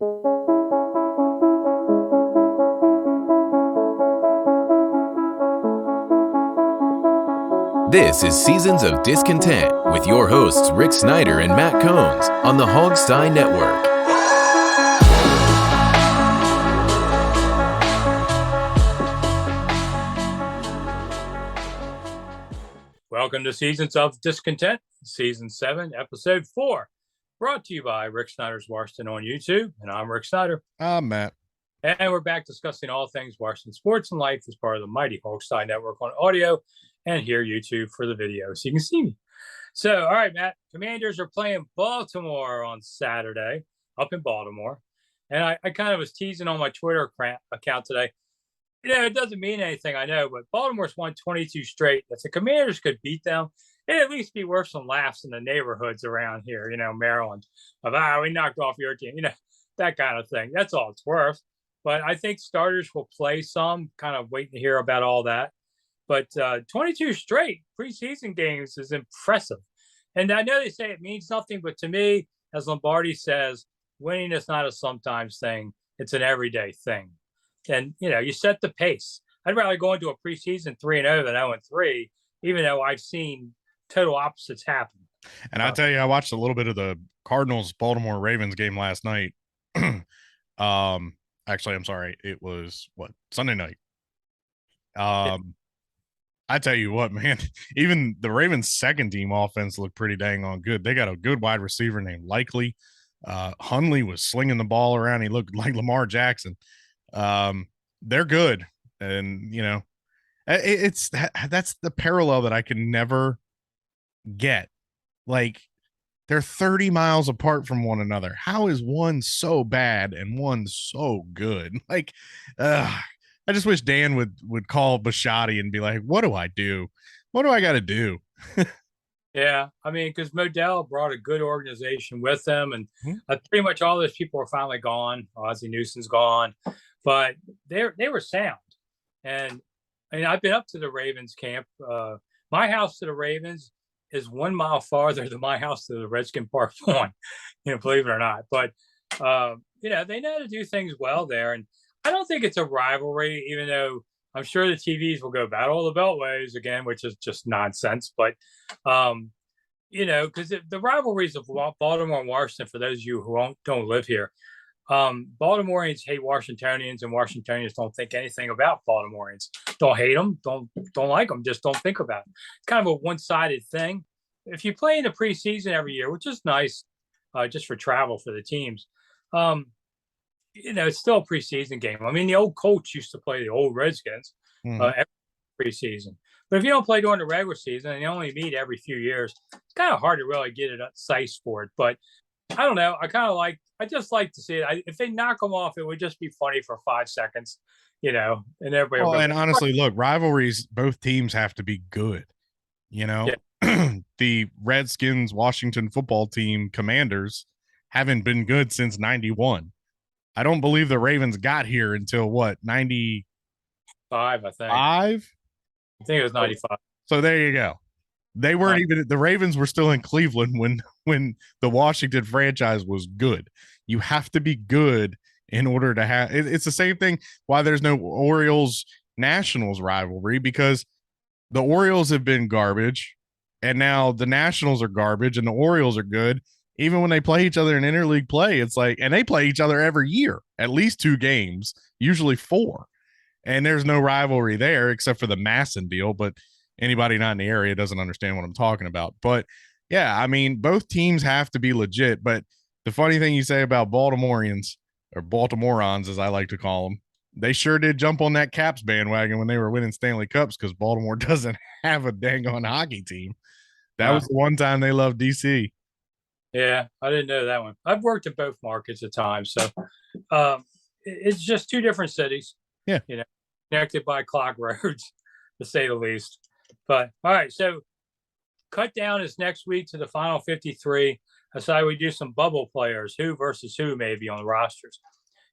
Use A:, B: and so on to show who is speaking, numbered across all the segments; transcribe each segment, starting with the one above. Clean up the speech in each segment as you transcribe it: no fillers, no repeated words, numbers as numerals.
A: This is Seasons of Discontent with your hosts Rick Snyder and Matt Combs on the Hogstye Network.
B: Welcome to Seasons of Discontent, Season 7, Episode 4, brought to you by Rick Snyder's Washington on YouTube, and I'm Rick Snyder.
C: I'm Matt.
B: And we're back discussing all things Washington sports and life as part of the mighty Hogstye Network on audio, and here YouTube for the video so you can see me. So, all right, Matt, Commanders are playing Baltimore on Saturday up in Baltimore. And I kind of was teasing on my Twitter account today. You know, it doesn't mean anything, I know, but Baltimore's won 22 straight. If the Commanders could beat them, it'd at least be worth some laughs in the neighborhoods around here, you know, Maryland, of, we knocked off your team, you know, that kind of thing. That's all it's worth. But I think starters will play some, kind of waiting to hear about all that. But 22 straight preseason games is impressive. And I know they say it means nothing, but to me, as Lombardi says, winning is not a sometimes thing. It's an everyday thing. And, you know, you set the pace. I'd rather go into a preseason 3-0 than 0-3, even though I've seen total opposites happen.
C: And I tell you, I watched a little bit of the Cardinals-Baltimore Ravens game last night. Actually, I'm sorry. It was, Sunday night. I tell you what, man, even the Ravens' second team offense looked pretty dang on good. They got a good wide receiver named Likely. Hundley was slinging the ball around. He looked like Lamar Jackson. They're good. And, you know, that's the parallel that I can never get. Like, they're 30 miles apart from one another. How is one so bad and one so good? Like, I just wish Dan would call Bisciotti and be like, what do I do? What do I got to do?
B: Yeah, I mean, because Modell brought a good organization with him, and pretty much all those people are finally gone. Ozzie Newsom's gone, but they were sound. And I mean, I've been up to the Ravens camp. My house to the Ravens is 1 mile farther than my house to the Redskin Park Lawn, you know, believe it or not. But you know, they know to do things well there, and I don't think it's a rivalry, even though I'm sure the TVs will go battle of the Beltways again, which is just nonsense. But, you know, because the rivalries of Baltimore and Washington, for those of you who don't live here, Baltimoreans hate Washingtonians, and Washingtonians don't think anything about Baltimoreans. Don't hate them, don't like them, just don't think about it. It's kind of a one-sided thing. If you play in the preseason every year, which is nice, just for travel for the teams, you know, it's still a preseason game. I mean, the old Colts used to play the old Redskins every preseason. But if you don't play during the regular season and you only meet every few years, it's kind of hard to really get it size for it. But I don't know. I just like to see it. If they knock them off, it would just be funny for 5 seconds, you know, and everybody.
C: Well, and honestly, look, rivalries, both teams have to be good. You know, the Redskins, Washington football team, Commanders haven't been good since 91. I don't believe the Ravens got here until what, 95,
B: I think. I think it was 95.
C: So there you go. They weren't even, the Ravens were still in Cleveland when the Washington franchise was good. You have to be good in order to have, it's the same thing why there's no Orioles Nationals rivalry, because the Orioles have been garbage and now the Nationals are garbage and the Orioles are good. Even when they play each other in interleague play, it's like, and they play each other every year, at least 2 games, usually 4. And there's no rivalry there except for the Masson deal. But anybody not in the area doesn't understand what I'm talking about. But yeah, I mean, both teams have to be legit. But the funny thing you say about Baltimoreans, or Baltimoreans, as I like to call them, they sure did jump on that Caps bandwagon when they were winning Stanley Cups, because Baltimore doesn't have a dang on hockey team. That was the one time they loved DC.
B: Yeah, I didn't know that one. I've worked in both markets at times, so it's just 2 different cities.
C: Yeah,
B: you know, connected by clock roads, to say the least. But all right, so cut down is next week to the final 53. That's how we do some bubble players, who versus who maybe on the rosters.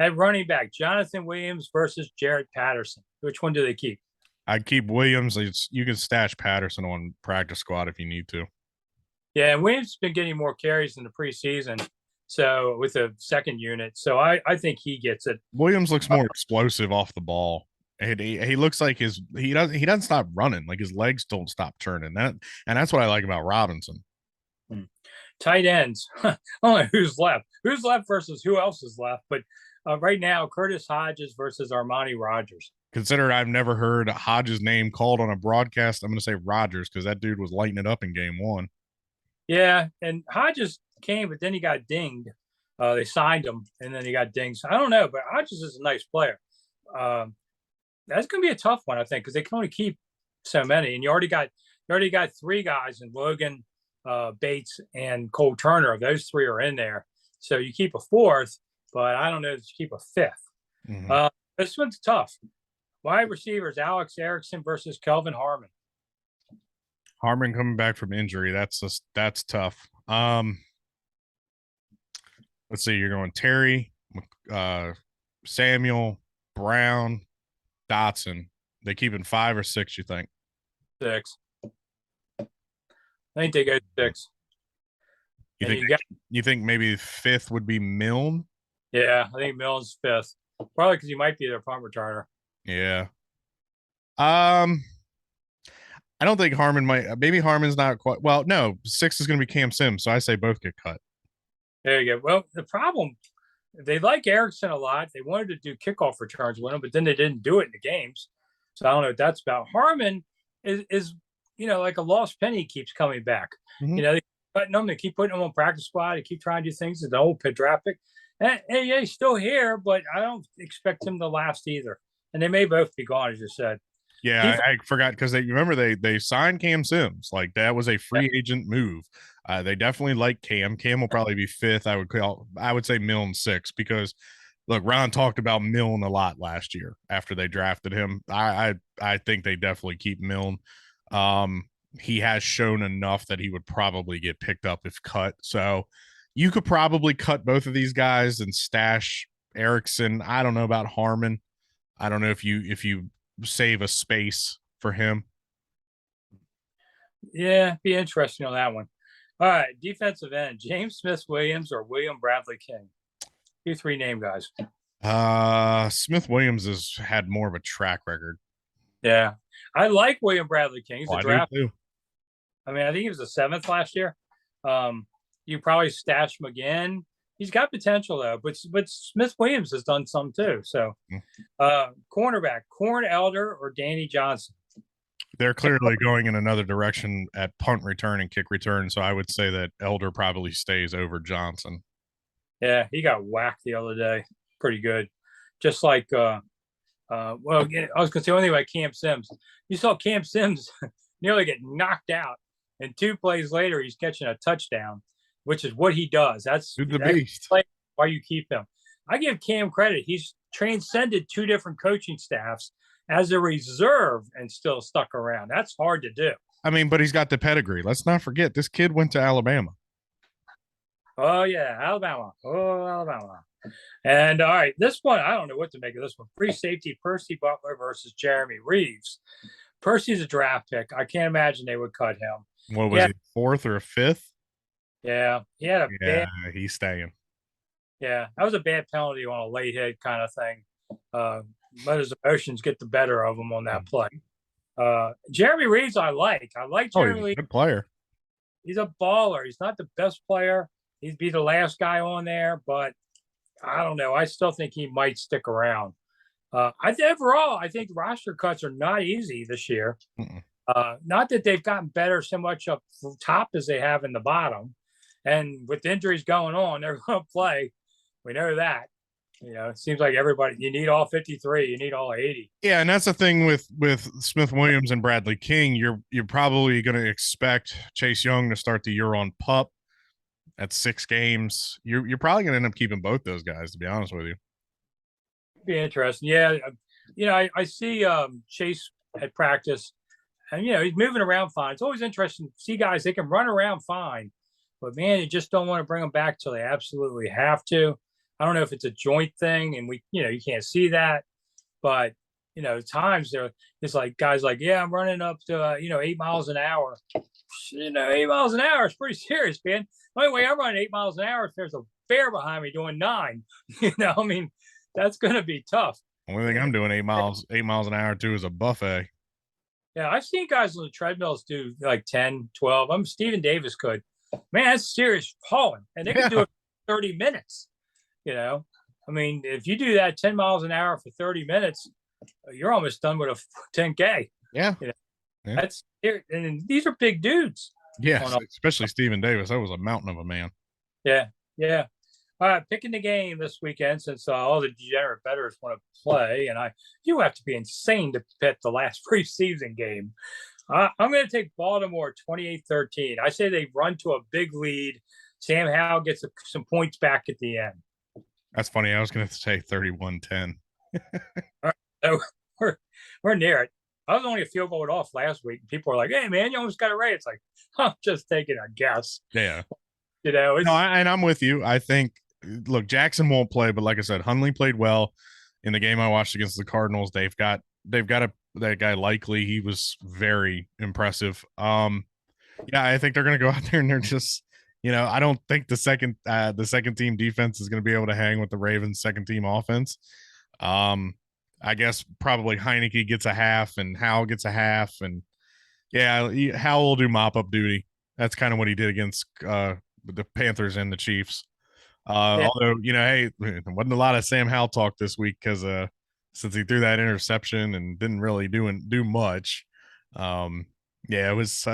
B: At running back, Jonathan Williams versus Jared Patterson. Which one do they keep?
C: I'd keep Williams. You can stash Patterson on practice squad if you need to.
B: Yeah, and Williams has been getting more carries in the preseason So with a second unit. So I think he gets it.
C: Williams looks more explosive off the ball. And he looks like he doesn't stop running. Like his legs don't stop turning. And that's what I like about Robinson.
B: Tight ends. I don't know who's left. Who's left versus who else is left. But right now, Curtis Hodges versus Armani Rodgers.
C: Consider I've never heard Hodges' name called on a broadcast. I'm going to say Rodgers because that dude was lighting it up in game one.
B: Yeah, and Hodges came, but then he got dinged. They signed him, and then he got dinged. So I don't know, but Hodges is a nice player. That's going to be a tough one, I think, because they can only keep so many. And you already got three guys in Logan, Bates, and Cole Turner. Those three are in there. So you keep a fourth, but I don't know if you keep a fifth. Mm-hmm. This one's tough. Wide receivers, Alex Erickson versus Kelvin Harmon.
C: Harmon coming back from injury. That's tough. Let's see. You're going Terry, Samuel, Brown, Dotson. They keeping 5 or 6, you think?
B: 6. I think they go 6.
C: You think maybe 5th would be Milne?
B: Yeah, I think Milne's 5th. Probably because he might be their punt returner.
C: Yeah. I don't think Harmon might. Maybe Harmon's not quite. Well, no. 6 is going to be Cam Sims, so I say both get cut.
B: There you go. Well, the problem, they like Erickson a lot. They wanted to do kickoff returns with him, but then they didn't do it in the games. So I don't know what that's about. Harmon is like a lost penny, keeps coming back. Mm-hmm. They keep cutting him. They keep putting him on practice squad. They keep trying to do things. The old pit draft pick. And yeah, he's still here, but I don't expect him to last either. And they may both be gone, as you said.
C: Yeah, I forgot because they signed Cam Sims. Like that was a free agent move. They definitely like Cam. Cam will probably be 5th. I would say Milne 6 because look, Ron talked about Milne a lot last year after they drafted him. I think they definitely keep Milne. He has shown enough that he would probably get picked up if cut. So you could probably cut both of these guys and stash Erickson. I don't know about Harmon. I don't know if you save a space for him.
B: Yeah, be interesting on that one. All right, defensive end, James Smith-Williams or William Bradley King? 2-3 name guys.
C: Smith-Williams has had more of a track record.
B: Yeah, I like William Bradley King. He's a draft.
C: I do too.
B: I mean, I think he was the 7th last year. You probably stash him again. He's got potential though, but Smith-Williams has done some too. So, cornerback, Corn Elder or Danny Johnson?
C: They're clearly going in another direction at punt return and kick return. So I would say that Elder probably stays over Johnson.
B: Yeah, he got whacked the other day. Pretty good. Just like, I was going to say one thing about Cam Sims. You saw Cam Sims nearly get knocked out, and 2 plays later, he's catching a touchdown, which is what he does. That's the beast. Why you keep him. I give Cam credit. He's transcended 2 different coaching staffs as a reserve and still stuck around. That's hard to do.
C: I mean, but he's got the pedigree. Let's not forget this kid went to Alabama.
B: Oh, yeah, Alabama. Oh, Alabama. And all right, this one, I don't know what to make of this one. Free safety, Percy Butler versus Jeremy Reeves. Percy's a draft pick. I can't imagine they would cut him.
C: What was he, 4th or 5th?
B: Yeah, he had a bad.
C: He's staying.
B: Yeah, that was a bad penalty on a late hit kind of thing. Let his emotions get the better of him on that play. Jeremy Reeves, I like. Jeremy Reeves.
C: Good player.
B: He's a baller. He's not the best player. He'd be the last guy on there, but I don't know. I still think he might stick around. Overall, I think roster cuts are not easy this year. Not that they've gotten better so much up top as they have in the bottom. And with injuries going on, they're going to play. We know that. It seems like everybody, you need all 53, you need all 80.
C: Yeah, and that's the thing with Smith-Williams and Bradley King. You're probably going to expect Chase Young to start the year on PUP at 6 games. You're probably going to end up keeping both those guys, to be honest with you.
B: Be interesting. Yeah, I see Chase at practice, and he's moving around fine. It's always interesting to see guys, they can run around fine, but man, you just don't want to bring them back till they absolutely have to. I don't know if it's a joint thing, and you can't see that, but times it's like guys like, yeah, I'm running up to 8 miles an hour. 8 miles an hour is pretty serious, man. The only way I'm running 8 miles an hour if there's a fair behind me doing 9. I mean, that's going to be tough.
C: Only thing I'm doing 8 miles an hour too is a buffet.
B: Yeah, I've seen guys on the treadmills do like 10, 12. Steven Davis could. Man, that's serious hauling. And they can do it for 30 minutes. I mean, if you do that 10 miles an hour for 30 minutes, you're almost done with a 10K.
C: Yeah.
B: That's and these are big dudes.
C: Yeah, especially Steven Davis. That was a mountain of a man.
B: Yeah. All right, picking the game this weekend since all the degenerate bettors want to play, and you have to be insane to pick the last preseason game. I'm going to take Baltimore 28-13. I say they run to a big lead. Sam Howell gets some points back at the end.
C: That's funny. I was going to say 31-10.
B: All right, so we're near it. I was only a field goal off last week. People were like, "Hey, man, you almost got it right." It's like, I'm just taking a guess.
C: Yeah.
B: And
C: I'm with you. I think, look, Jackson won't play, but like I said, Hundley played well in the game I watched against the Cardinals. They've got that guy Likely. He was very impressive. Yeah, I think they're going to go out there and they're just, I don't think the second team defense is going to be able to hang with the Ravens' second team offense. I guess probably Heineke gets a half and Howell gets a half, and Howell will do mop up duty. That's kind of what he did against the Panthers and the Chiefs. Although, hey, there wasn't a lot of Sam Howell talk this week because since he threw that interception and didn't really do much. It was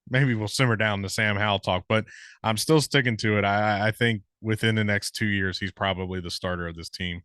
C: maybe we'll simmer down the Sam Howell talk, but I'm still sticking to it. I think within the next 2 years, he's probably the starter of this team.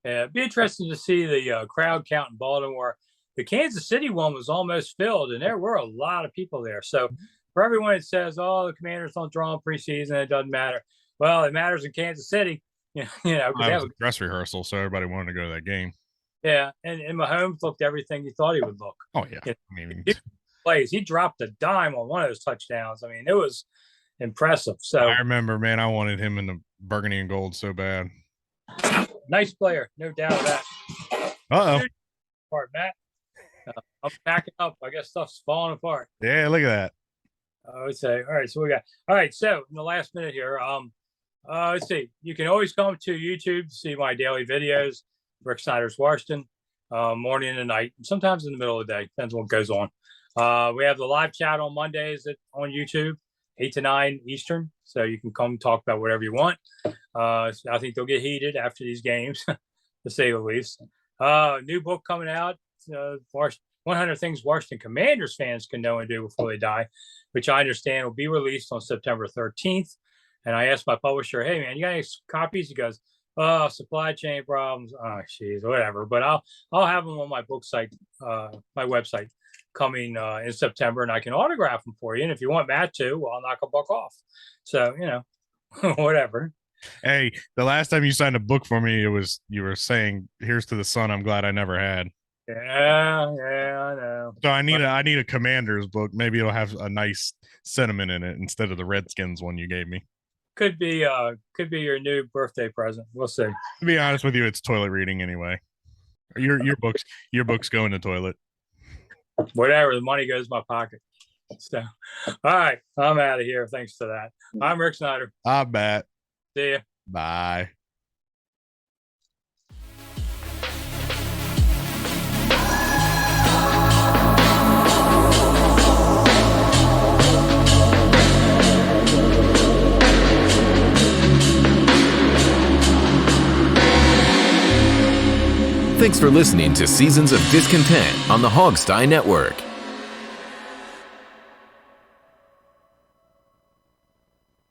B: Yeah, it'd be interesting to see the crowd count in Baltimore. The Kansas City one was almost filled, and there were a lot of people there. So for everyone that says, "Oh, the Commanders don't draw in preseason, it doesn't matter," well, it matters in Kansas City. Because
C: that was a dress rehearsal, so everybody wanted to go to that game.
B: Yeah, and Mahomes looked everything you thought he would look.
C: Oh yeah, I mean,
B: he dropped a dime on one of those touchdowns. I mean, it was impressive. So
C: I remember, man, I wanted him in the burgundy and gold so bad.
B: Nice player, no doubt of that. Part, Matt. I'm packing up. I guess stuff's falling apart.
C: Yeah, look at that.
B: I would say. All right, so we got. All right, so in the last minute here, let's see. You can always come to YouTube to see my daily videos. Rick Snyder's Washington, morning and night, sometimes in the middle of the day. Depends what goes on. We have the live chat on Mondays on YouTube, 8 to 9 Eastern. So you can come talk about whatever you want. I think they'll get heated after these games, to say the least. New book coming out, 100 Things Washington Commanders fans can know and do before they die, which I understand will be released on September 13th. And I asked my publisher, "Hey, man, you got any copies?" He goes, "Oh, supply chain problems." Oh, geez, whatever. But I'll have them on my book site, my website, coming in September, and I can autograph them for you. And if you want Matt to, well, I'll knock a buck off. So, whatever.
C: Hey, the last time you signed a book for me, you were saying, "Here's to the son I'm glad I never had."
B: Yeah, I know.
C: So I need a Commanders book. Maybe it'll have a nice sentiment in it instead of the Redskins one you gave me.
B: Could be your new birthday present. We'll see.
C: To be honest with you, it's toilet reading anyway. Your books go in the toilet.
B: Whatever, the money goes in my pocket. So, all right, I'm out of here. Thanks to that. I'm Rick Snyder.
C: I'm Matt.
B: See ya.
C: Bye.
A: Thanks for listening to Seasons of Discontent on the Hogstye Network.